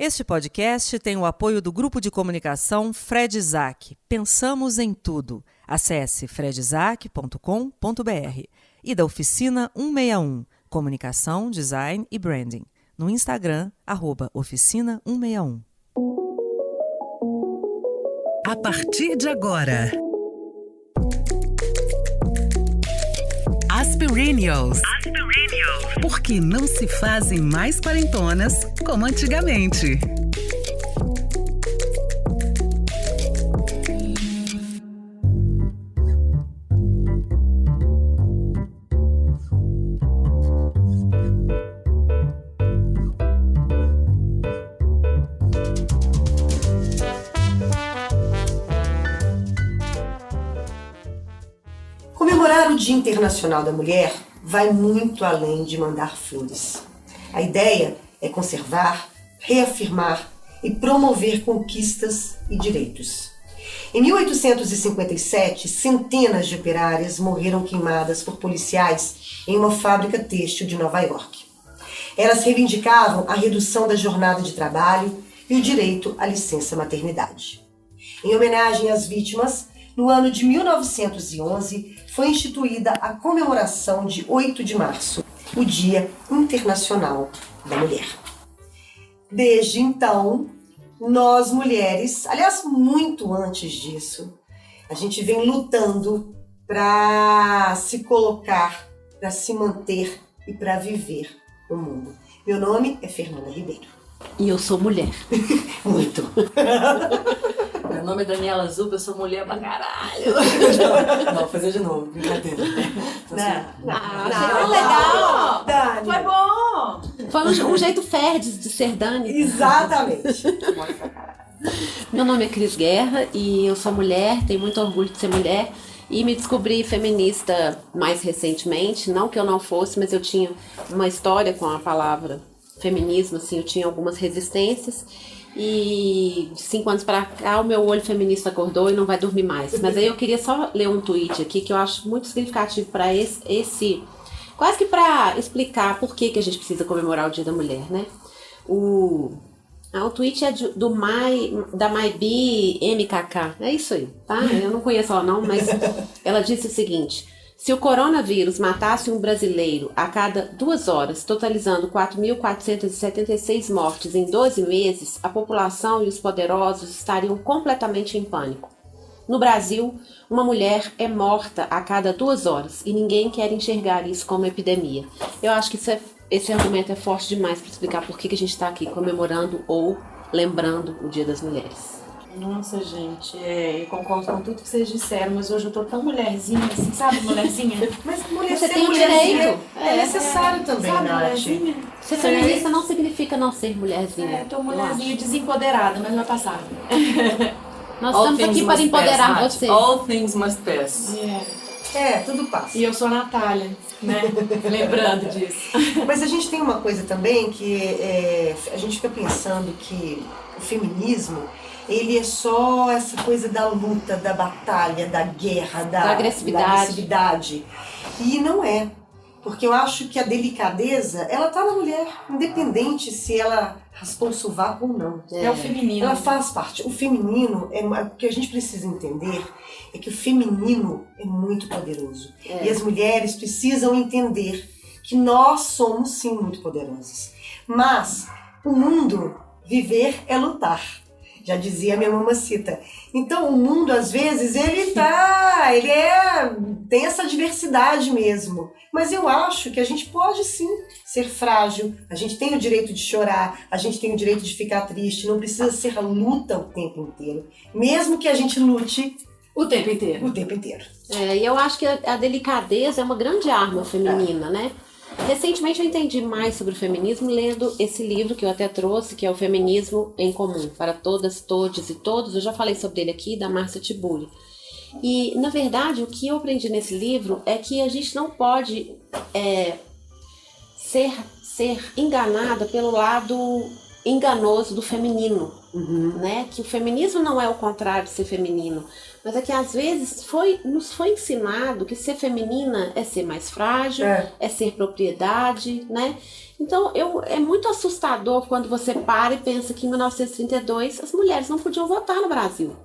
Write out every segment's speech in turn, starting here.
Este podcast tem o apoio do Grupo de Comunicação Fred Isaac. Pensamos em tudo. Acesse fredisaac.com.br e da Oficina 161, Comunicação, Design e Branding. No Instagram, @oficina161. A partir de agora, Aspirinials. Porque não se fazem mais quarentonas como antigamente. Comemorar o Dia Internacional da Mulher vai muito além de mandar flores. A ideia é conservar, reafirmar e promover conquistas e direitos. Em 1857, centenas de operárias morreram queimadas por policiais em uma fábrica têxtil de Nova York. Elas reivindicavam a redução da jornada de trabalho e o direito à licença maternidade. Em homenagem às vítimas, no ano de 1911, foi instituída a comemoração de 8 de março, o Dia Internacional da Mulher. Desde então, nós mulheres, aliás, muito antes disso, a gente vem lutando para se colocar, para se manter e para viver no mundo. Meu nome é Fernanda Ribeiro. E eu sou mulher. Muito. Meu nome é Daniela Zuba, eu sou mulher pra caralho. Não, vou fazer de novo, brincadeira. Não, legal! Dani. Foi bom! Foi um jeito Ferdes de ser Dani. Exatamente. Meu nome é Cris Guerra e eu sou mulher, tenho muito orgulho de ser mulher. E me descobri feminista mais recentemente, não que eu não fosse, mas eu tinha uma história com a palavra feminismo, assim, eu tinha algumas resistências. E de 5 anos pra cá o meu olho feminista acordou e não vai dormir mais. Mas aí eu queria só ler um tweet aqui que eu acho muito significativo para esse quase que para explicar por que a gente precisa comemorar o Dia da Mulher, né? O tweet é da Maybi MKK, é isso aí, tá? Eu não conheço ela não, mas ela disse o seguinte: se o coronavírus matasse um brasileiro a cada 2 horas, totalizando 4.476 mortes em 12 meses, a população e os poderosos estariam completamente em pânico. No Brasil, uma mulher é morta a cada 2 horas e ninguém quer enxergar isso como epidemia. Eu acho que esse argumento é forte demais para explicar por que a gente está aqui comemorando ou lembrando o Dia das Mulheres. Nossa, gente, eu concordo com tudo que vocês disseram, mas hoje eu tô tão mulherzinha, assim, sabe, mulherzinha? Mas mulher Você ser tem o mulherzinha direito. é necessário também, sabe, Nath. mulherzinha? Ser feminista não significa não ser mulherzinha. Tô mulherzinha desempoderada, mas vai passar. Nós estamos aqui para empoderar você. All things must pass. Tudo passa. E eu sou a Natália, né? Lembrando disso. Mas a gente tem uma coisa também que a gente fica pensando que o feminismo, ele é só essa coisa da luta, da batalha, da guerra, da agressividade. E não é. Porque eu acho que a delicadeza, ela tá na mulher, independente se ela raspou o sovaco ou não. É o feminino. Ela faz parte. O feminino, o que a gente precisa entender é que o feminino é muito poderoso. E as mulheres precisam entender que nós somos sim muito poderosas. Mas o mundo, viver é lutar. Já dizia minha mamacita. Então o mundo às vezes tem essa diversidade mesmo. Mas eu acho que a gente pode sim ser frágil, a gente tem o direito de chorar, a gente tem o direito de ficar triste, não precisa ser a luta o tempo inteiro. Mesmo que a gente lute o tempo inteiro. E eu acho que a delicadeza é uma grande arma feminina, né? Recentemente eu entendi mais sobre o feminismo lendo esse livro que eu até trouxe, que é o Feminismo em Comum, para Todas, Todes e Todos. Eu já falei sobre ele aqui, da Márcia Tiburi. E, na verdade, o que eu aprendi nesse livro é que a gente não pode ser enganada pelo lado enganoso do feminino, né? Que o feminismo não é o contrário de ser feminino, mas é que às vezes nos foi ensinado que ser feminina é ser mais frágil, é ser propriedade, né? Então é muito assustador quando você para e pensa que em 1932 as mulheres não podiam votar no Brasil.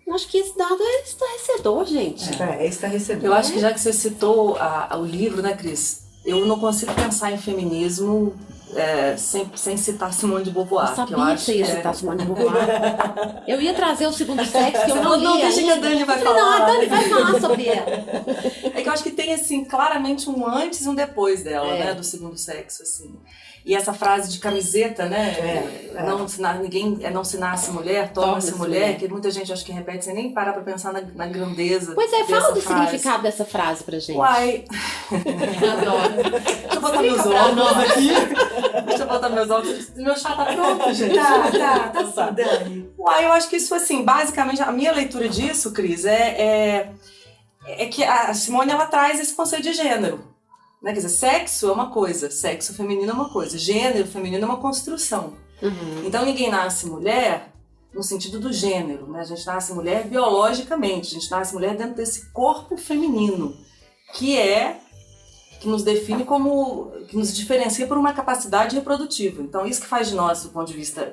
Eu acho que esse dado é estarrecedor, gente. É estarrecedor. Eu acho que já que você citou o livro, né, Cris? Eu não consigo pensar em feminismo sem citar Simone de Beauvoir. Eu sabia que você ia citar Simone de Beauvoir. Eu ia trazer o Segundo Sexo, que eu não li. Não, deixa que a Dani vai falar. Não, a Dani vai falar sobre ela. É que eu acho que tem, assim, claramente um antes e um depois dela, né, do Segundo Sexo, assim. E essa frase de camiseta, né, não se nasce mulher, torna-se mulher, que muita gente acho que repete sem nem parar pra pensar na grandeza. Pois é, fala do frase. Significado dessa frase pra gente. Uai. Deixa eu botar meus óculos aqui. Deixa eu botar meus óculos. Meu chá tá pronto, gente. Tá, Dani. Uai, eu acho que isso, assim, basicamente, a minha leitura disso, Cris, é que a Simone, ela traz esse conceito de gênero. Né? Quer dizer, sexo é uma coisa, sexo feminino é uma coisa, gênero feminino é uma construção. Então ninguém nasce mulher no sentido do gênero, né? A gente nasce mulher biologicamente, a gente nasce mulher dentro desse corpo feminino, que nos define como, que nos diferencia por uma capacidade reprodutiva. Então isso que faz de nós, do ponto de vista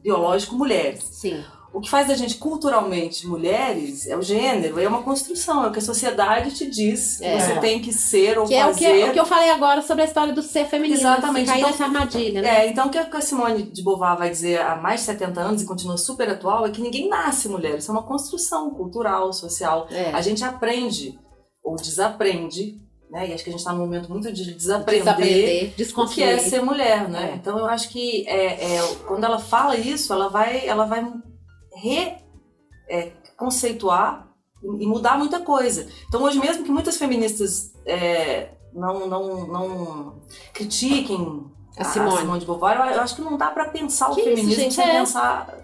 biológico, mulheres. Sim. O que faz da gente culturalmente mulheres é o gênero, é uma construção, é o que a sociedade te diz que você tem que ser ou que fazer. É o que eu falei agora sobre a história do ser feminino. Exatamente. Cair Então, nessa armadilha, né? Então o que a Simone de Beauvoir vai dizer há mais de 70 anos e continua super atual é que ninguém nasce mulher, isso é uma construção cultural, social. A gente aprende ou desaprende, né? E acho que a gente está num momento muito de desaprender o que é ser mulher, né? Então eu acho que quando ela fala isso, ela vai conceituar e mudar muita coisa. Então hoje mesmo que muitas feministas não critiquem a Simone de Beauvoir, eu acho que não dá para pensar o feminismo sem pensar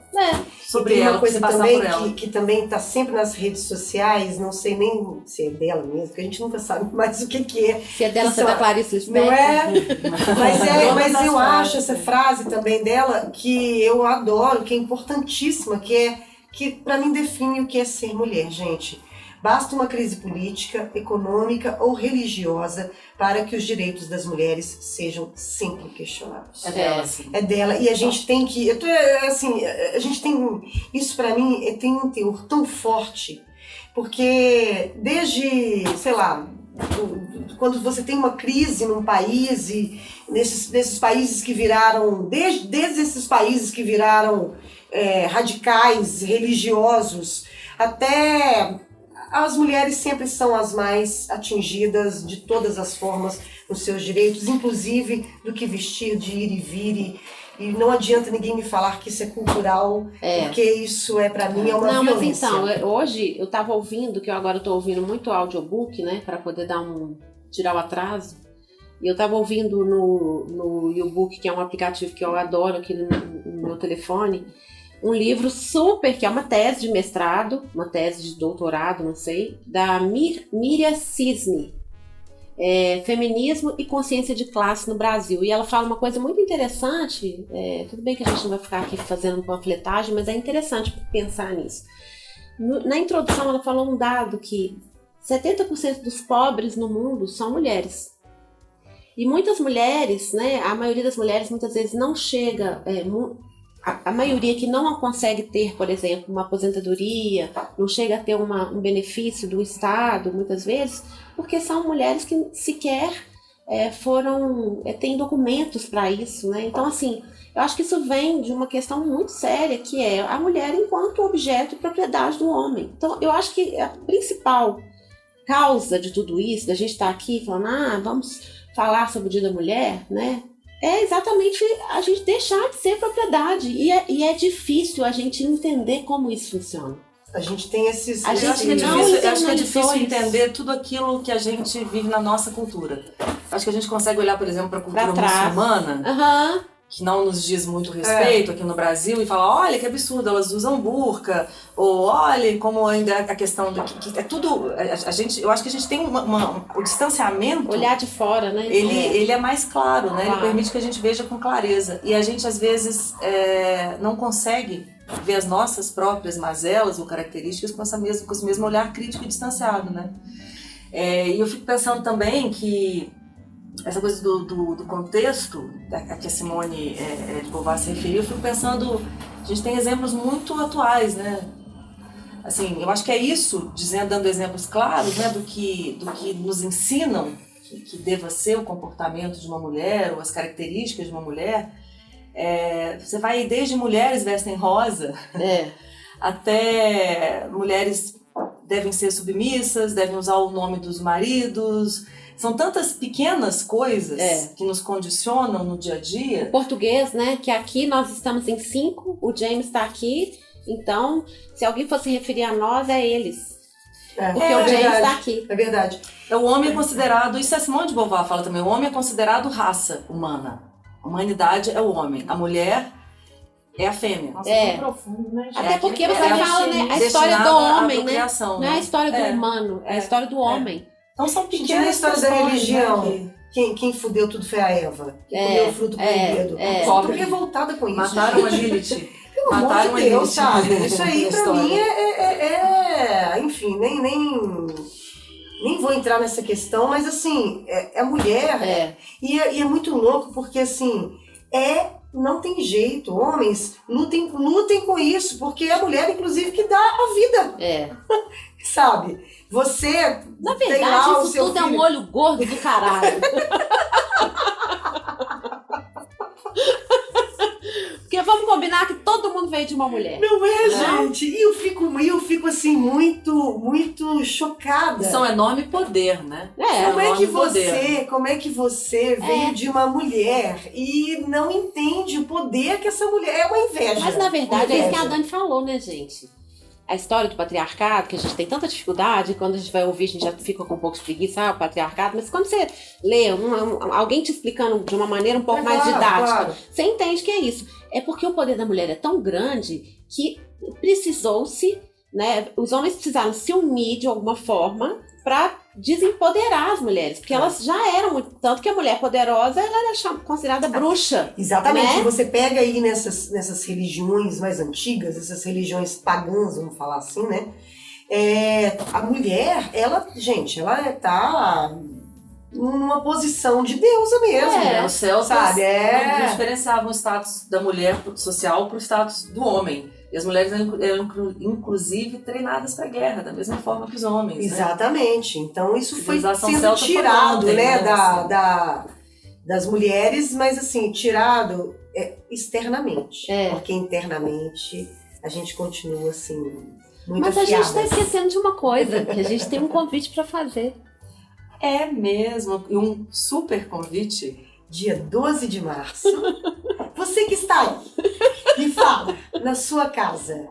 sobre ela, uma coisa passar também por ela. que também está sempre nas redes sociais, não sei nem se é dela mesmo, porque a gente nunca sabe mais o que é. Se é dela, se é da Clarice Lispector. Não é? Mas eu acho essa frase também dela que eu adoro, que é importantíssima, que para mim define o que é ser mulher, gente. Basta uma crise política, econômica ou religiosa para que os direitos das mulheres sejam sempre questionados. É dela, sim. É dela. E a gente tem que... a gente tem... Isso para mim tem um teor tão forte, porque desde, sei lá, quando você tem uma crise num país e nesses países que viraram... Desde esses países que viraram radicais, religiosos, até... As mulheres sempre são as mais atingidas de todas as formas nos seus direitos, inclusive do que vestir, de ir e vir. E não adianta ninguém me falar que isso é cultural, porque isso para mim é uma violência. Mas então, hoje eu estava ouvindo, que eu agora estou ouvindo muito audiobook, né, para poder tirar o atraso. E eu estava ouvindo no YouBook, que é um aplicativo que eu adoro aqui no meu telefone, um livro super, que é uma tese de mestrado, uma tese de doutorado, não sei, da Miriam Cisne, Feminismo e Consciência de Classe no Brasil. E ela fala uma coisa muito interessante, tudo bem que a gente não vai ficar aqui fazendo panfletagem, mas é interessante pensar nisso. Na introdução ela falou um dado que 70% dos pobres no mundo são mulheres. E muitas mulheres, né, a maioria das mulheres muitas vezes não chega... A maioria que não consegue ter, por exemplo, uma aposentadoria, não chega a ter um benefício do Estado, muitas vezes, porque são mulheres que sequer têm documentos para isso, né? Então, assim, eu acho que isso vem de uma questão muito séria, que é a mulher enquanto objeto e propriedade do homem. Então, eu acho que a principal causa de tudo isso, da gente estar aqui falando, vamos falar sobre o Dia da Mulher, né? É exatamente a gente deixar de ser propriedade. E é difícil a gente entender como isso funciona. A gente tem esses... Eu acho que é difícil entender tudo aquilo que a gente vive na nossa cultura. Acho que a gente consegue olhar, por exemplo, para a cultura muçulmana que não nos diz muito respeito aqui no Brasil e fala, olha que absurdo, elas usam burca, ou olha como ainda a questão do que é tudo, eu acho que a gente tem o distanciamento, Olhar de fora, né? ele é mais claro, né? Claro. Ele permite que a gente veja com clareza, e a gente às vezes não consegue ver as nossas próprias mazelas ou características com esse mesmo olhar crítico e distanciado, né? E eu fico pensando também que essa coisa do contexto a que a Simone de Beauvoir se referiu, eu fico pensando, a gente tem exemplos muito atuais, né? Assim, eu acho que é isso, dando exemplos claros, né, do que nos ensinam que deva ser o comportamento de uma mulher ou as características de uma mulher. Você vai desde mulheres vestem rosa até mulheres devem ser submissas, devem usar o nome dos maridos. São tantas pequenas coisas que nos condicionam no dia a dia. O português, né? Que aqui nós estamos em 5, o James está aqui, então se alguém fosse referir a nós, é eles. Porque o James está aqui. É verdade. O homem é considerado, isso a Simone de Beauvoir fala também, o homem é considerado raça humana. A humanidade é o homem, a mulher é a fêmea. Nossa, é profundo, né, gente? Até porque você fala, né? A história do homem, né? Não é a história do humano, é a história do homem. Então são Gente, pequenas na história da questões, religião, né, quem fudeu tudo foi a Eva. Quem comeu o fruto proibido. Eu tô Pobre. revoltada com isso. Mataram a Lilith. Pelo amor de Deus, sabe? Isso aí pra mim enfim, nem vou entrar nessa questão, mas assim, é mulher. E é muito louco, porque assim, não tem jeito. Homens, lutem com isso, porque é a mulher, inclusive, que dá a vida. Sabe? Você. Na tem verdade, lá isso tudo é um olho gordo do caralho. Porque vamos combinar que todo mundo veio de uma mulher. Não é, gente? E eu fico assim, muito chocada. Isso é um enorme poder, né? Como é que você veio de uma mulher e não entende o poder que essa mulher... É uma inveja. Mas na verdade é isso que a Dani falou, né, gente? A história do patriarcado, que a gente tem tanta dificuldade, quando a gente vai ouvir, a gente já fica com um pouco de preguiça, o patriarcado, mas quando você lê alguém te explicando de uma maneira um pouco mais didática, você entende que é isso. É porque o poder da mulher é tão grande que precisou-se, né, os homens precisaram se unir de alguma forma para desempoderar as mulheres, porque elas já eram muito, tanto que a mulher poderosa ela era considerada bruxa. Exatamente, né? Você pega aí nessas religiões mais antigas, essas religiões pagãs, vamos falar assim, né? A mulher, ela tá numa posição de deusa mesmo. Os celtas sabe? diferenciavam o status da mulher social para o status do homem. E as mulheres eram inclusive treinadas para a guerra, da mesma forma que os homens. Exatamente. Né? Então isso foi Civilização sendo celta tirado, foi ontem, né, assim. das mulheres, mas assim, tirado externamente. Porque internamente a gente continua assim, muito Mas a gente está afiadas. esquecendo de uma coisa, que a gente tem um convite para fazer. É mesmo, e um super convite. Dia 12 de março. Você que está aí, me fala, na sua casa.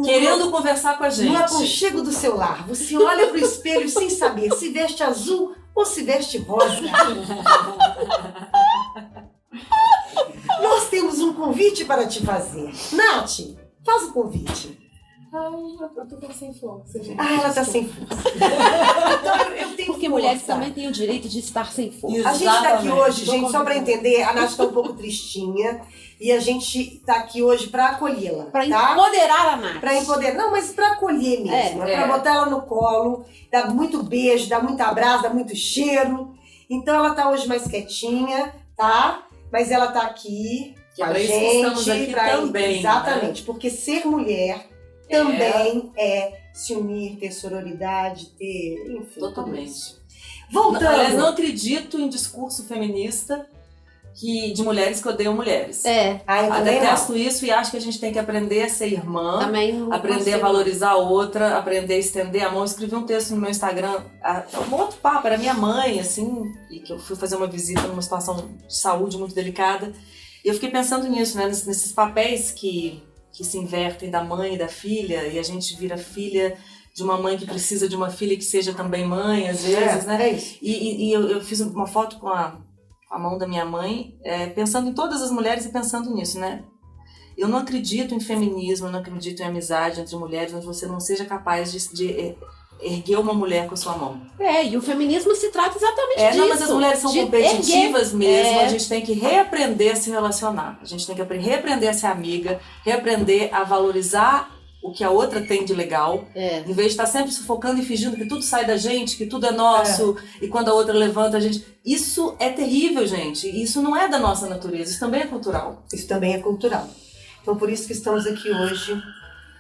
Querendo conversar com a gente. No aconchego do seu lar, você olha pro espelho sem saber se veste azul ou se veste rosa. Nós temos um convite para te fazer. Nath, faz o convite. Eu tô sem força, gente. Ela tá sem força. Então eu tenho Porque mulheres também têm o direito de estar sem força. A gente tá aqui hoje, gente, só pra entender, a Nath tá um pouco tristinha. E a gente tá aqui hoje pra acolhê-la. Pra tá? empoderar a Nath. Pra empoderar. Não, mas pra acolher mesmo. Pra botar ela no colo, dar muito beijo, dar muito abraço, dar muito cheiro. Então ela tá hoje mais quietinha, tá? Mas ela tá aqui com a gente. Estamos aqui também. Exatamente, porque ser mulher também é se unir, ter sororidade, ter, enfim. Totalmente. Voltando. Aliás, não acredito em discurso feminista de mulheres que odeiam mulheres. Eu detesto isso e acho que a gente tem que aprender a ser irmã, também aprender a valorizar a outra, aprender a estender a mão. Eu escrevi um texto no meu Instagram, um outro papo, era minha mãe, assim, e que eu fui fazer uma visita numa situação de saúde muito delicada. E eu fiquei pensando nisso, né, nesses papéis que se invertem da mãe e da filha, e a gente vira filha de uma mãe que precisa de uma filha que seja também mãe, às vezes, né? É isso. E eu fiz uma foto com a a mão da minha mãe, pensando em todas as mulheres e pensando nisso, né? Eu não acredito em feminismo, eu não acredito em amizade entre mulheres onde você não seja capaz de erguer uma mulher com a sua mão. E o feminismo se trata exatamente disso. Não, mas as mulheres são competitivas mesmo, a gente tem que reaprender a se relacionar, a gente tem que reaprender a ser amiga, reaprender a valorizar o que a outra tem de legal, em vez de estar sempre sufocando e fingindo que tudo sai da gente, que tudo é nosso, e quando a outra levanta a gente... Isso é terrível, gente, isso não é da nossa natureza, isso também é cultural. Isso também é cultural. Então por isso que estamos aqui hoje,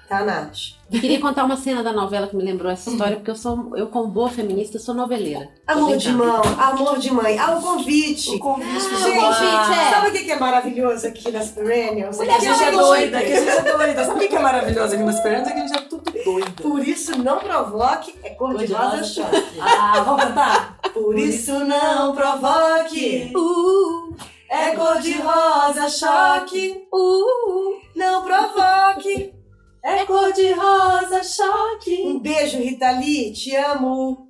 tá, Nath? Eu queria contar uma cena da novela que me lembrou essa história, porque eu como boa feminista, sou noveleira. Amor de mão, amor de mãe. O convite. O convite. Gente, sabe o que é maravilhoso aqui nas Perennials? Que a gente é doida, Sabe o que é maravilhoso aqui nas Perennials? É que a gente é tudo doida. Por isso não provoque, é cor-de-rosa choque. Vamos cantar? Por isso não provoque, é cor-de-rosa choque. Não provoque, é cor-de-rosa choque. Um beijo, Rita Lee, te amo.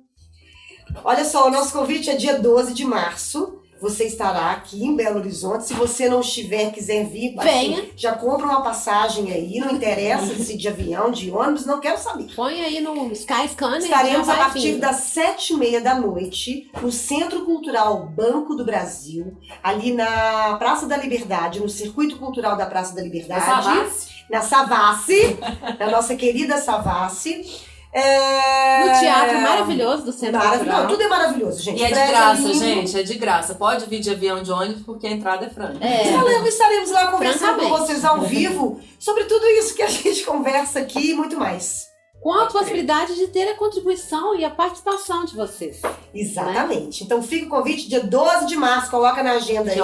Olha só, o nosso convite é dia 12 de março. Você estará aqui em Belo Horizonte. Se você não estiver, quiser vir, venha. Já compra uma passagem aí. Não interessa se de avião, de ônibus, não quero saber. Põe aí no Sky Scanner. Estaremos a partir das 7h30 da noite no Centro Cultural Banco do Brasil, ali na Praça da Liberdade, no Circuito Cultural da Praça da Liberdade. Na Savassi, na nossa querida Savassi. No teatro maravilhoso do Centro Cultural. Não, tudo é maravilhoso, gente. E é de graça, gente, é de graça. Pode vir de avião, de ônibus, porque a entrada é franca. Estaremos lá conversando com vocês ao vivo sobre tudo isso que a gente conversa aqui e muito mais. Com a possibilidade de ter a contribuição e a participação de vocês. Exatamente. Né? Então fica o convite, dia 12 de março, coloca na agenda aí,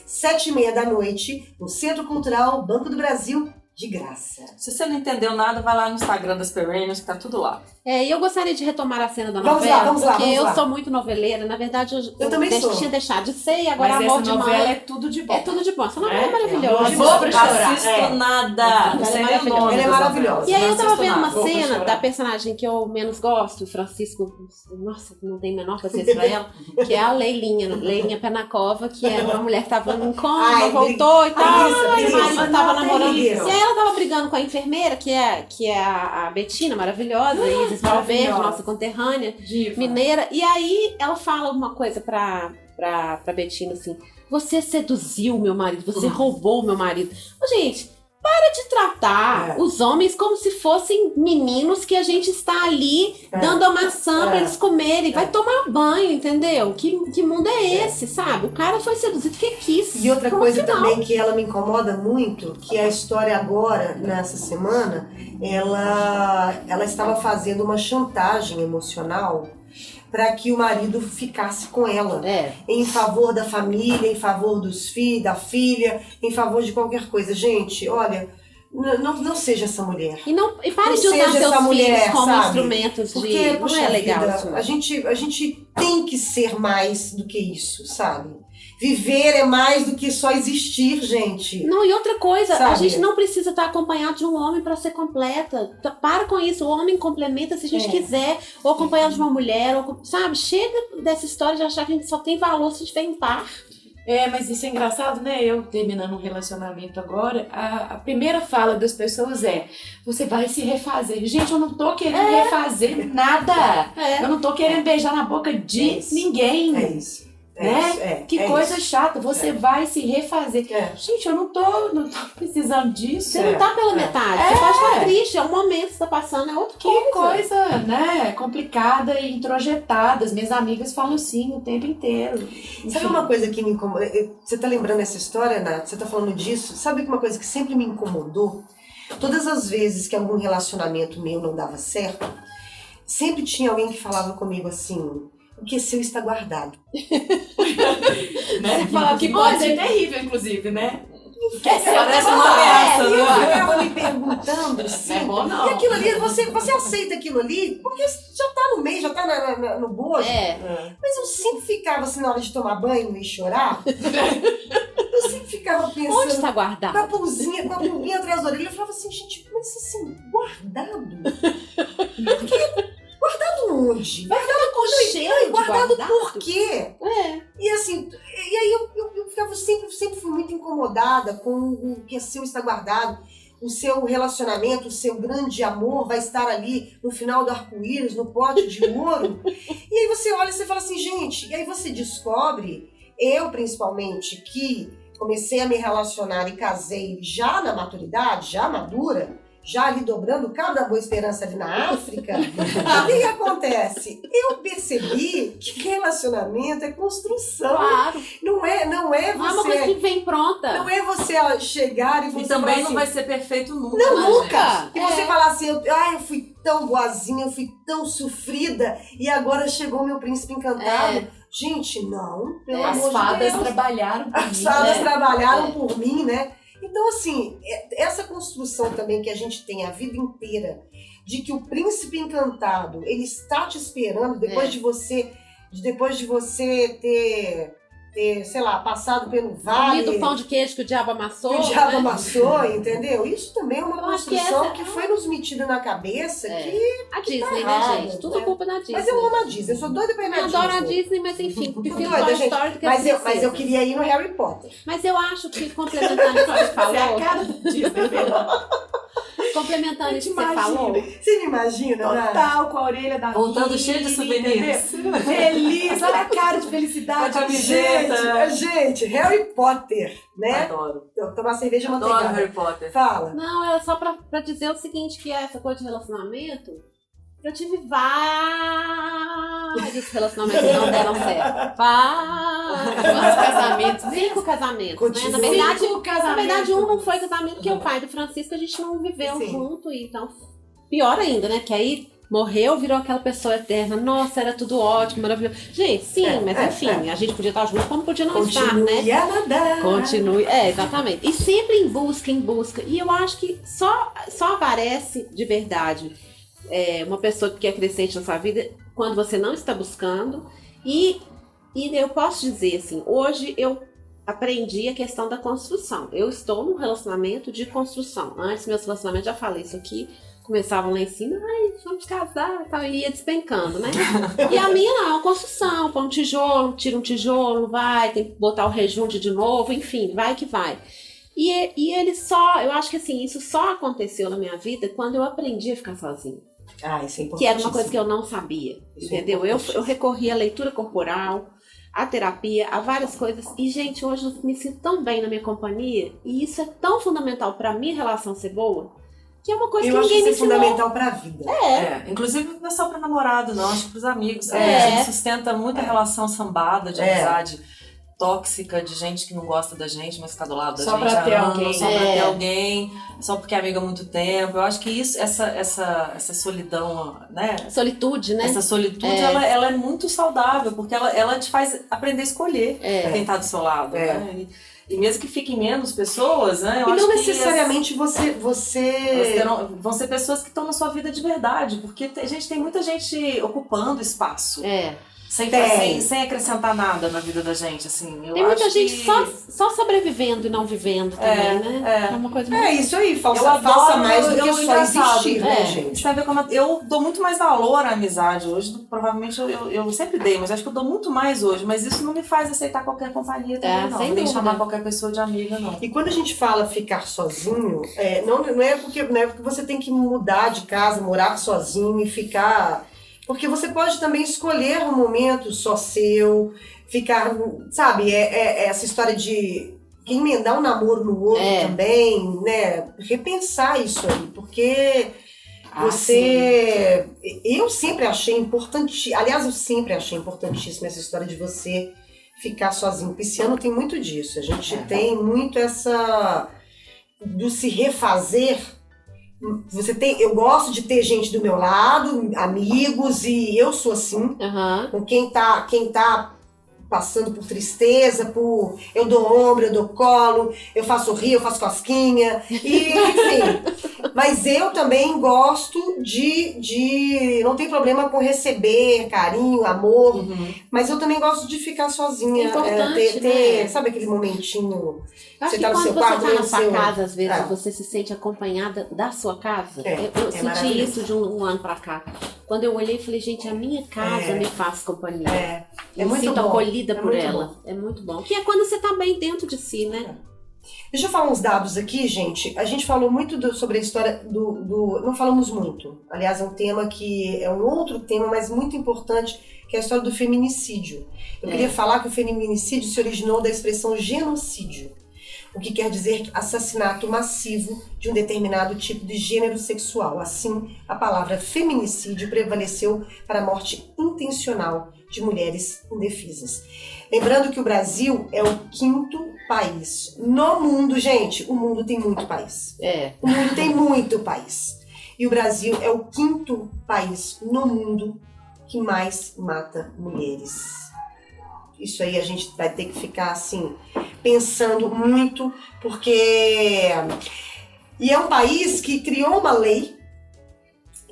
7h30 da noite, no Centro Cultural Banco do Brasil, de graça. Se você não entendeu nada, vai lá no Instagram das Perennials, que tá tudo lá. E eu gostaria de retomar a cena da novela, vamos lá, porque eu sou muito noveleira. Na verdade, eu também tinha deixado de ser, e agora mas Amor de Mãe... Mas essa novela é tudo de bom. É tudo de bom. Essa novela é maravilhosa. Não assisto nada. Ela é maravilhosa. E aí eu tava vendo uma cena da personagem que eu menos gosto, o Francisco... Nossa, não tem a menor paciência pra ela. Que é a Leilinha Penacova, que é uma mulher que tava em coma, voltou e tal. E o marido tava namorando. E aí ela tava brigando com a enfermeira, que é a Betina, maravilhosa, Isis Valverde, nossa conterrânea, mineira. E aí ela fala uma coisa pra Betina assim: você seduziu meu marido, você roubou meu marido. Gente, para de tratar os homens como se fossem meninos que a gente está ali dando a maçã pra eles comerem. Vai tomar banho, entendeu? Que mundo é esse, sabe? O cara foi seduzido porque quis. E outra coisa também que ela me incomoda muito, que é a história agora, nessa semana, ela estava fazendo uma chantagem emocional para que o marido ficasse com ela, em favor da família, em favor dos filhos, da filha, em favor de qualquer coisa. Gente, olha, não seja essa mulher. E pare de usar seus filhos como instrumentos de... Porque, não é legal vida, isso. A gente tem que ser mais do que isso, sabe? Viver é mais do que só existir, gente. Não, e outra coisa, sabe? A gente não precisa estar acompanhado de um homem para ser completa. Para com isso, o homem complementa se a gente quiser, ou acompanhado de uma mulher, ou, sabe? Chega dessa história de achar que a gente só tem valor se estiver em par. Mas isso é engraçado, né? Eu terminando um relacionamento agora, a primeira fala das pessoas você vai se refazer. Gente, eu não tô querendo refazer nada. Eu não tô querendo beijar na boca de ninguém. É isso. Que coisa chata, você vai se refazer. Gente, eu não tô precisando disso. Você não tá pela metade, você pode estar triste, é um momento que você tá passando, é outra coisa. Que coisa, né, complicada e introjetada. As minhas amigas falam assim o tempo inteiro. Enfim. Sabe uma coisa que me incomoda? Você tá lembrando essa história, Nath? Você tá falando disso? Sabe uma coisa que sempre me incomodou? Todas as vezes que algum relacionamento meu não dava certo, sempre tinha alguém que falava comigo assim: o que é seu está guardado. Né? Você fala que pode ser terrível, inclusive, né? Parece uma ameaça, eu ficava me perguntando assim, não é bom, não. E aquilo ali, você aceita aquilo ali? Porque já tá no meio, já tá no bojo. Mas eu sempre ficava assim, na hora de tomar banho e chorar, eu sempre ficava pensando... Onde está guardado? Com a pulguinha atrás da orelha, eu falava assim, gente, mas assim, guardado? Porque... Guardado onde? Guardado com cheiro. Guardado por quê? E assim, e aí eu ficava sempre fui muito incomodada com o que é seu está guardado. O seu relacionamento, o seu grande amor vai estar ali no final do arco-íris, no pote de ouro. E aí você olha e você fala assim, gente, e aí você descobre, eu principalmente, que comecei a me relacionar e casei já na maturidade, já madura, já ali dobrando o Cabo da Boa Esperança ali na África, o que acontece? Eu percebi que relacionamento é construção. Claro. Não é Não é uma você... coisa que vem pronta. Não é você chegar e você E também falar não assim, vai ser perfeito nunca. não, né, nunca! gente? E você falar assim, eu fui tão boazinha, eu fui tão sofrida, e agora chegou meu príncipe encantado. Gente, não, pelo As amor de fadas Deus. trabalharam por As mim. fadas né? trabalharam por mim, né? Então, assim, essa construção também que a gente tem a vida inteira, de que o príncipe encantado, ele está te esperando depois de você ter, sei lá, passado pelo vale. Comido pão de queijo que o diabo amassou. Que o diabo né? amassou, entendeu? Isso também é uma Eu acho que construção essa- que foi nos metida na cabeça que... A Disney, errado, né, gente? Tudo né? culpa da Disney. Mas eu amo a Disney, eu sou doida pra ir na Eu adoro a Disney. Disney, mas enfim, prefiro Doida, Toy gente. Story do que Mas as eu queria ir no Harry Potter. Mas eu acho que, complementando o que você Você é a falou, cara do Disney, complementando isso que você Imagina. falou, Você me imagina, né? Total, com a orelha da Voltando Minnie, cheio de souvenirs. entendeu? Feliz, olha a cara de felicidade. Com a camiseta. Gente, Harry Potter, né? Adoro. Tomar cerveja Adoro manteigada. Harry Potter. Fala. não, é só pra dizer o seguinte, que essa coisa de relacionamento, eu tive vários relacionamentos que não deram certo. Vários casamentos, 5 casamentos, né? Continua. Na verdade, 5 casamentos. um não foi casamento, porque o pai do Francisco a gente não viveu Sim. junto, e então, pior ainda, né? Que aí morreu, virou aquela pessoa eterna. Nossa, era tudo ótimo, maravilhoso. Gente, sim, mas enfim, a gente podia estar junto, como podia não estar, né? Continue a nadar. Continue, exatamente. E sempre em busca. E eu acho que só aparece de verdade uma pessoa que é crescente na sua vida quando você não está buscando. E eu posso dizer assim, hoje eu aprendi a questão da construção. Eu estou num relacionamento de construção. Antes, meus relacionamentos, já falei isso aqui, começavam lá em cima, vamos casar e tal, e ia despencando, né? E a minha não, é uma construção, põe um tijolo, tira um tijolo, vai, tem que botar o rejunte de novo, enfim, vai que vai. E ele eu acho que assim, isso só aconteceu na minha vida quando eu aprendi a ficar sozinha. Isso é importante. Que era uma coisa que eu não sabia, Isso é entendeu? importante. Eu recorri à leitura corporal, à terapia, a várias coisas. E, gente, hoje eu me sinto tão bem na minha companhia, e isso é tão fundamental pra minha relação ser boa, que é uma coisa Eu que acho que ninguém me isso é ensinou. fundamental pra vida. Inclusive não é só para namorado, não, acho que pros amigos. É. A gente sustenta muita relação sambada, de É. amizade tóxica, de gente que não gosta da gente, mas que tá do lado da Só gente pra há ter anos, alguém. só pra ter alguém, só porque é amiga há muito tempo. Eu acho que isso, essa solidão, né? Solitude, né? Essa solitude, ela é muito saudável, porque ela te faz aprender a escolher quem tá do seu lado, né? E mesmo que fiquem menos pessoas, né? Eu E acho não que necessariamente vão ser pessoas que estão na sua vida de verdade, porque tem muita gente ocupando espaço. Sem acrescentar nada na vida da gente, assim. Eu Tem muita acho gente que... só sobrevivendo e não vivendo também, né? É uma coisa muito... isso aí, Eu adoro, faça mais do que eu só engraçado, existir, né, Você gente? vai ver como eu dou muito mais valor à amizade hoje, provavelmente eu sempre dei, mas acho que eu dou muito mais hoje, mas isso não me faz aceitar qualquer companhia também, não. sem Nem dúvida. chamar qualquer pessoa de amiga, não. E quando a gente fala ficar sozinho, não é porque você tem que mudar de casa, morar sozinho e ficar... Porque você pode também escolher um momento só seu, ficar, sabe, essa história de emendar um namoro no outro também, né? Repensar isso aí, porque eu sempre achei importantíssimo, aliás, eu sempre achei importantíssimo essa história de você ficar sozinho. Pisciano tem muito disso, a gente tem muito essa do se refazer. Eu gosto de ter gente do meu lado, amigos, e eu sou assim, com quem tá passando por tristeza, eu dou ombro, eu dou colo, eu faço rir, eu faço cosquinha, e enfim. Mas eu também gosto de não tem problema com receber carinho, amor, mas eu também gosto de ficar sozinha, importante, ter sabe aquele momentinho. Acho Você que tá no quando seu você quarto, tá na no sua seu- casa, às vezes, É. você se sente acompanhada da sua casa. Eu senti maravilhoso. isso de um ano pra cá. Quando eu olhei e falei, gente, a minha casa me faz companhia. É me muito sinto bom. acolhida por muito ela. bom. É muito bom. Que é quando você tá bem dentro de si, né? Deixa eu falar uns dados aqui, gente. A gente falou muito sobre a história do... Não falamos muito. Aliás, é um tema que é um outro tema, mas muito importante, que é a história do feminicídio. Eu queria falar que o feminicídio se originou da expressão genocídio, o que quer dizer assassinato massivo de um determinado tipo de gênero sexual. Assim, a palavra feminicídio prevaleceu para a morte intencional de mulheres indefesas. Lembrando que o Brasil é o 5º país no mundo, gente. O mundo tem muito país. O mundo tem muito país. E o Brasil é o 5º país no mundo que mais mata mulheres. Isso aí a gente vai ter que ficar assim, pensando muito, porque... E é um país que criou uma lei,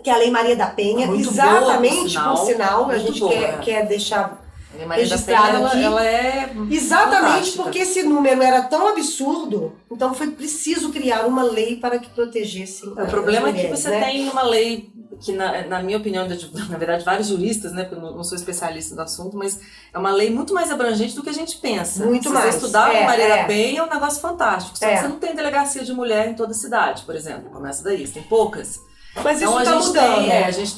que é a Lei Maria da Penha, muito exatamente boa, por sinal, a muito gente boa, quer deixar Maria da registrado Penha, aqui. ela é Exatamente fantástica. porque esse número era tão absurdo, então foi preciso criar uma lei para que protegesse O problema é que mulheres, você né? tem uma lei que, na minha opinião, na verdade, vários juristas, né, porque eu não sou especialista no assunto, mas é uma lei muito mais abrangente do que a gente pensa. Muito Se mais. você estudar a Maria da É. Penha, é um negócio fantástico. Só que você não tem delegacia de mulher em toda a cidade, por exemplo. Começa daí, você tem poucas. Mas isso Então está mudando. a gente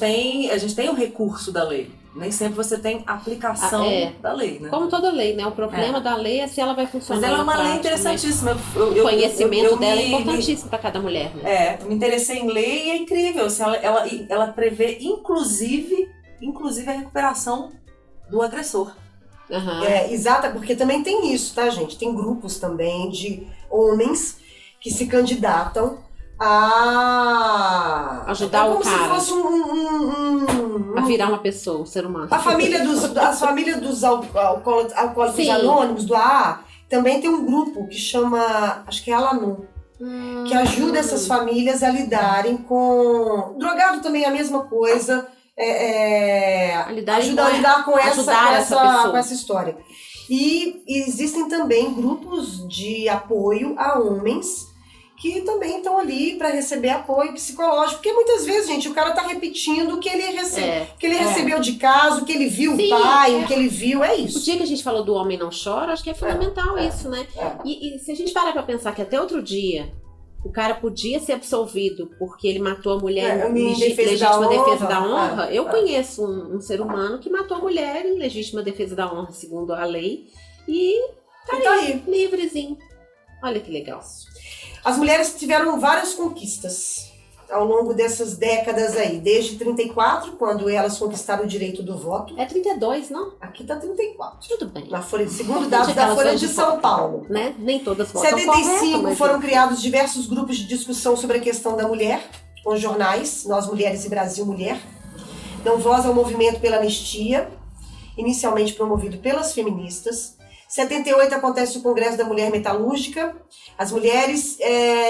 tem o recurso da lei. Nem sempre você tem aplicação da lei, né? Como toda lei, né? O problema da lei é se ela vai funcionar. Mas ela é uma na lei prática, né? interessantíssima. O conhecimento dela é me- importantíssimo para cada mulher, né? eu me interessei em lei e é incrível. Assim, ela prevê, inclusive a recuperação do agressor. Aham. Exata, porque também tem isso, tá, gente? Tem grupos também de homens que se candidatam a Ajudar o como cara. se fosse A virar uma pessoa, um ser humano. as famílias dos alcoólicos Sim. anônimos, do AA, também tem um grupo que chama, acho que é Alanon, que ajuda essas famílias a lidarem com... Drogado também é a mesma coisa, ajuda a lidar com essa história. E existem também grupos de apoio a homens que também estão ali para receber apoio psicológico, porque muitas vezes, gente, o cara tá repetindo o que ele, recebeu de casa, o que ele viu o pai, o que ele viu, é O isso. dia que a gente falou do homem não chora, acho que é fundamental isso, né? E se a gente parar pra pensar que até outro dia o cara podia ser absolvido porque ele matou a mulher em legítima defesa da honra, eu conheço um ser humano que matou a mulher em legítima defesa da honra, segundo a lei, e tá aí, livrezinho. Olha que legal. As mulheres tiveram várias conquistas ao longo dessas décadas aí, desde 34, quando elas conquistaram o direito do voto. É 32, não? Aqui tá 34. Tudo bem. Na Folha, segundo dados da Folha de São Paulo. Né? Nem todas votam 75 correto, mas foram criados diversos grupos de discussão sobre a questão da mulher, com jornais, Nós Mulheres e Brasil Mulher. Dão voz ao movimento pela anistia, inicialmente promovido pelas feministas. 78 acontece o Congresso da Mulher Metalúrgica. As mulheres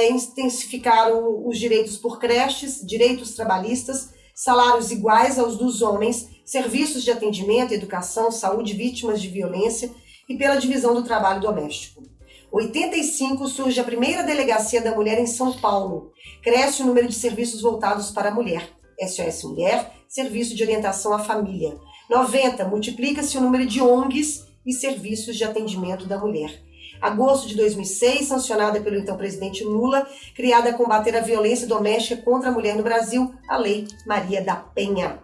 intensificaram os direitos por creches, direitos trabalhistas, salários iguais aos dos homens, serviços de atendimento, educação, saúde, vítimas de violência e pela divisão do trabalho doméstico. 85 surge a primeira delegacia da mulher em São Paulo. Cresce o número de serviços voltados para a mulher. SOS Mulher, Serviço de Orientação à Família. 90, multiplica-se o número de ONGs e serviços de atendimento da mulher. Agosto de 2006, sancionada pelo então presidente Lula, criada a combater a violência doméstica contra a mulher no Brasil, a Lei Maria da Penha.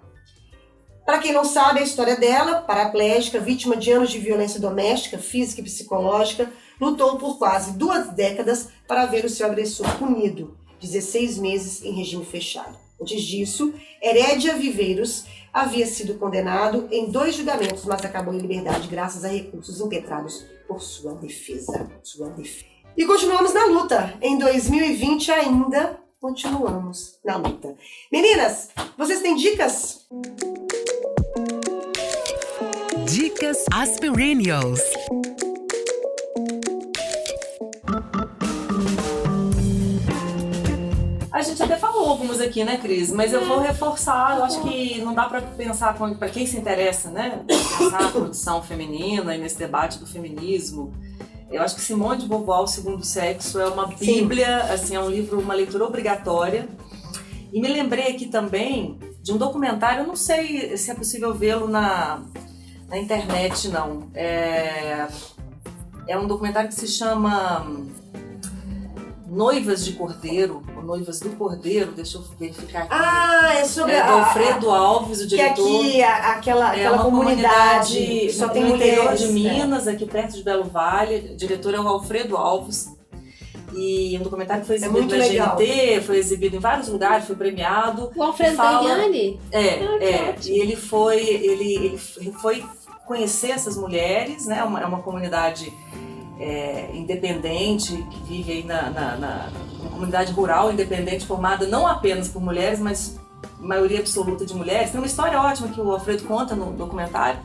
Para quem não sabe a história dela, paraplégica, vítima de anos de violência doméstica, física e psicológica, lutou por quase 2 décadas para ver o seu agressor punido, 16 meses em regime fechado. Antes disso, Herédia Viveiros havia sido condenado em 2 julgamentos, mas acabou em liberdade graças a recursos impetrados por sua defesa. E continuamos na luta. Em 2020 ainda continuamos na luta. Meninas, vocês têm dicas? Dicas Aspirinios. A gente até falou algumas aqui, né, Cris? Mas eu vou reforçar, eu acho que não dá pra pensar, pra quem se interessa, né, pensar a produção feminina e nesse debate do feminismo. Eu acho que Simone de Beauvoir, O Segundo Sexo, é uma bíblia, assim, é um livro, uma leitura obrigatória. E me lembrei aqui também de um documentário, eu não sei se é possível vê-lo na na internet, não. É um documentário que se chama Noivas de Cordeiro, ou Noivas do Cordeiro, deixa eu verificar aqui. É sobre do Alfredo Alves, o diretor. Que aqui, aquela uma comunidade só tem no interior mulheres, de Minas, aqui perto de Belo Vale. O diretor é o Alfredo Alves. E um documentário que foi exibido na GNT, foi exibido em vários lugares, foi premiado. O Alfredo Daiane? E ele foi conhecer essas mulheres, né? É uma comunidade independente, que vive aí uma comunidade rural independente, formada não apenas por mulheres, mas maioria absoluta de mulheres. Tem uma história ótima que o Alfredo conta no documentário,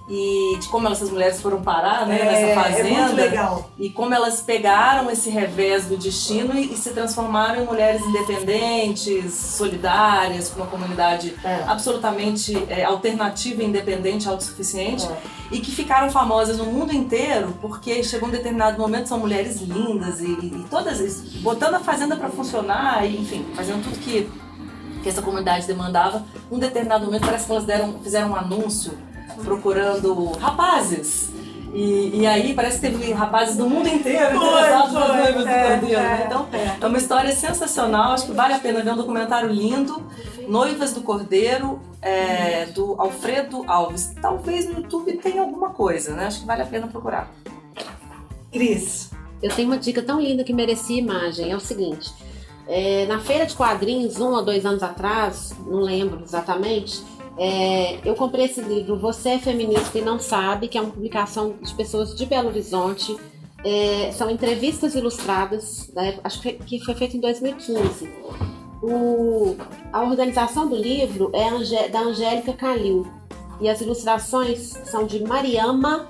e de como essas mulheres foram parar, né, nessa fazenda. É muito legal. E como elas pegaram esse revés do destino e se transformaram em mulheres independentes, solidárias, com uma comunidade absolutamente alternativa, independente, autossuficiente, e que ficaram famosas no mundo inteiro porque chegou um determinado momento, são mulheres lindas e todas botando a fazenda para funcionar, e, enfim, fazendo tudo que essa comunidade demandava. Num determinado momento parece que elas fizeram um anúncio procurando rapazes. E aí parece que teve rapazes do mundo inteiro interessados nas Noivas do Cordeiro. Né? Então é uma história sensacional, acho que vale a pena ver, um documentário lindo. Noivas do Cordeiro, do Alfredo Alves. Talvez no YouTube tenha alguma coisa, né? Acho que vale a pena procurar. Cris. Eu tenho uma dica tão linda que merecia imagem. É o seguinte, na feira de quadrinhos, 1 ou 2 anos atrás, não lembro exatamente, eu comprei esse livro, Você é Feminista e Não Sabe, que é uma publicação de pessoas de Belo Horizonte. São entrevistas ilustradas, né? Acho que foi feito em 2015. A organização do livro é da Angélica Calil, e as ilustrações são de Mariama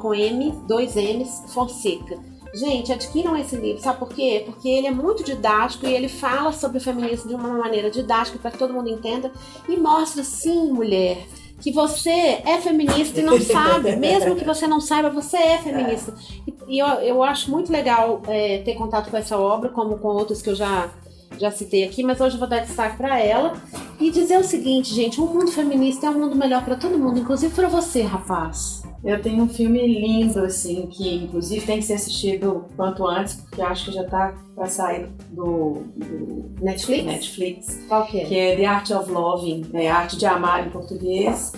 com M, 2 M's, Fonseca. Gente, adquiram esse livro, sabe por quê? Porque ele é muito didático e ele fala sobre o feminismo de uma maneira didática para que todo mundo entenda, e mostra, sim, mulher, que você é feminista e não sabe. Mesmo que você não saiba, você é feminista. E eu acho muito legal ter contato com essa obra, como com outras que eu já citei aqui, mas hoje eu vou dar destaque para ela e dizer o seguinte, gente, um mundo feminista é um mundo melhor para todo mundo, inclusive para você, rapaz. Eu tenho um filme lindo, assim, que inclusive tem que ser assistido quanto antes, porque acho que já tá pra sair do Netflix. Qual que é? Que é The Art of Loving, Arte de Amar em português,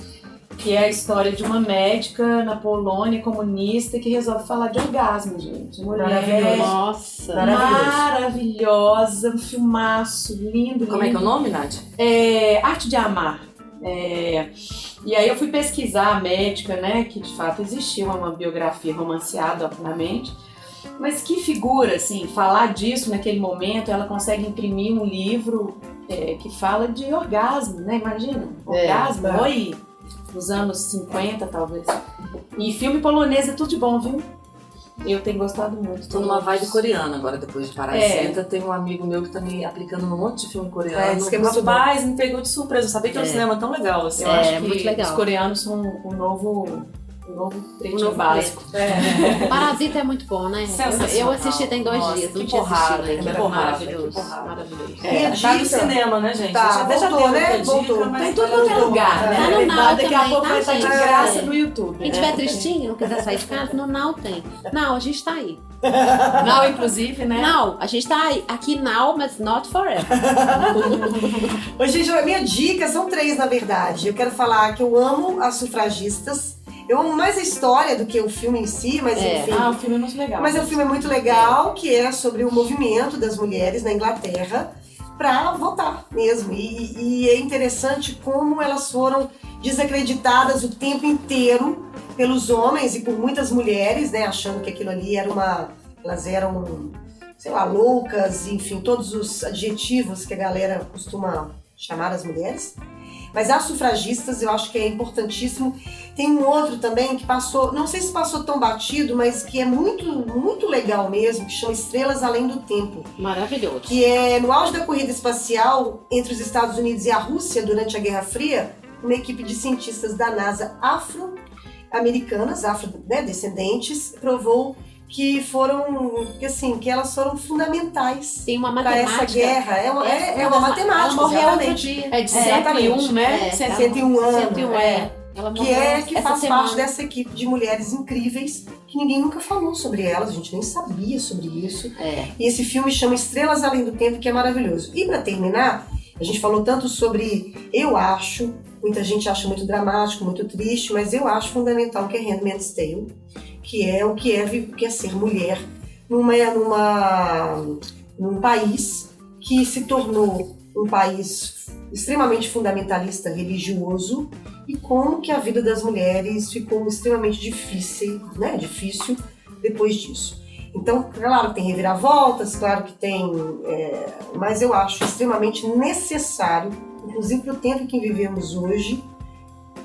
que é a história de uma médica na Polônia comunista que resolve falar de orgasmo, gente. Mulher, nossa, maravilhosa, um filmaço, lindo. Como é que é o nome, Nath? Arte de Amar. E aí eu fui pesquisar a médica, né, que de fato existia uma biografia romanceada, obviamente, mas que figura, assim, falar disso naquele momento. Ela consegue imprimir um livro que fala de orgasmo, né, imagina, orgasmo, oi, nos anos 50 talvez, e filme polonês é tudo de bom, viu? Eu tenho gostado muito. Tô numa vibe coreana agora, depois de Parasita. Tem um amigo meu que tá me aplicando num monte de filme coreano. Mas me pegou de surpresa. Eu sabia que era um cinema tão legal assim. Eu acho que muito legal. Os coreanos são um novo pretinho básico. Parasita é muito bom, né? Eu assisti tem 2 dias, não tinha assistido ainda. Maravilhoso. Tá no cinema, né, gente? Tá, voltou, né? Voltou. Tem tudo quanto é lugar, né? Tá no Now daqui a também, pouco tá, vai estar de gente? graça no YouTube. Quem tiver tristinho, não quiser sair de casa, no Now tem. Now, a gente tá aí. Now, inclusive, né? Now, a gente tá aí. Aqui Now, mas not forever. Ô, gente, a minha dica são 3, na verdade. Eu quero falar que eu amo as sufragistas. Eu amo mais a história do que o filme em si, mas enfim. O filme é muito legal. Mas o filme é muito legal, que é sobre o movimento das mulheres na Inglaterra para votar mesmo. E é interessante como elas foram desacreditadas o tempo inteiro pelos homens e por muitas mulheres, né, achando que aquilo ali era elas eram, sei lá, loucas, enfim, todos os adjetivos que a galera costuma chamar as mulheres. Mas as sufragistas eu acho que é importantíssimo. Tem um outro também que passou, não sei se passou tão batido, mas que é muito, muito legal mesmo, que chama Estrelas Além do Tempo. Maravilhoso. Que é no auge da corrida espacial entre os Estados Unidos e a Rússia durante a Guerra Fria, uma equipe de cientistas da NASA afro-americanas, afrodescendentes, provou que elas foram fundamentais para essa guerra. É uma matemática. Ela morreu outro dia. É de 101, né? 101 anos. Ela que morreu essa faz semana. parte dessa equipe de mulheres incríveis, que ninguém nunca falou sobre elas, a gente nem sabia sobre isso. E esse filme chama Estrelas Além do Tempo, que é maravilhoso. E para terminar, a gente falou tanto sobre, eu acho, muita gente acha muito dramático, muito triste, mas eu acho fundamental que é Handmaid's Tale, que é o que é ser mulher num país que se tornou um país extremamente fundamentalista, religioso, e como que a vida das mulheres ficou extremamente difícil depois disso. Então, claro que tem reviravoltas, claro que tem, mas eu acho extremamente necessário, inclusive para o tempo que vivemos hoje,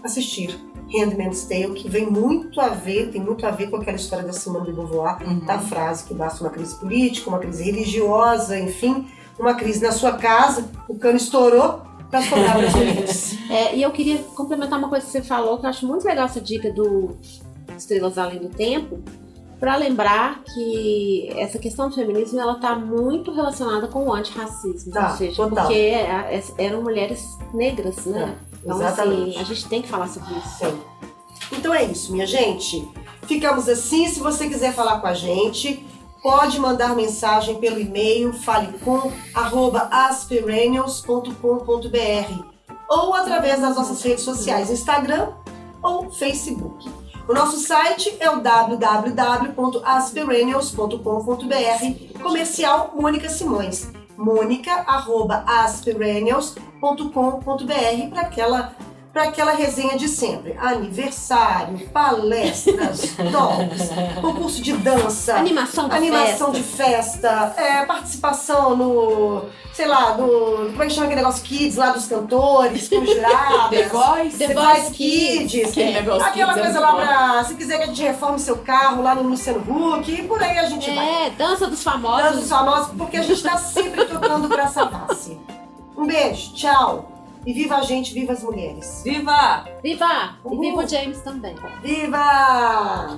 assistir Handmaid's Tale, que tem muito a ver com aquela história da Simone de Beauvoir, da frase que basta uma crise política, uma crise religiosa, enfim, uma crise na sua casa, o cano estourou para sobrar para as mulheres. E eu queria complementar uma coisa que você falou, que eu acho muito legal essa dica do Estrelas Além do Tempo, para lembrar que essa questão do feminismo ela está muito relacionada com o antirracismo, ou seja, total. porque eram mulheres negras, né? Então, exatamente. assim, a gente tem que falar sobre isso. Sim. Então é isso, minha gente. Ficamos assim. Se você quiser falar com a gente, pode mandar mensagem pelo e-mail falecom@asperennials.com.br ou através das nossas redes sociais, Instagram ou Facebook. O nosso site é o www.asperennials.com.br, comercial Mônica Simões, monica@asperennials.com.br para aquela resenha de sempre. Aniversário, palestras, dogs, concurso de dança, Animação de festa, participação no, sei lá, como é que chama aquele negócio Kids lá dos cantores, com juradas. The Voice Kids. Aquele negócio Aquela Kids coisa lá pra, se quiser que a gente reforme seu carro lá no Luciano Huck, e por aí a gente vai. Dança dos famosos. Dança dos famosos, porque a gente tá sempre tocando pra salvar-se. Um beijo, tchau. E viva a gente, viva as mulheres. Viva! Viva! E viva o James também. Viva!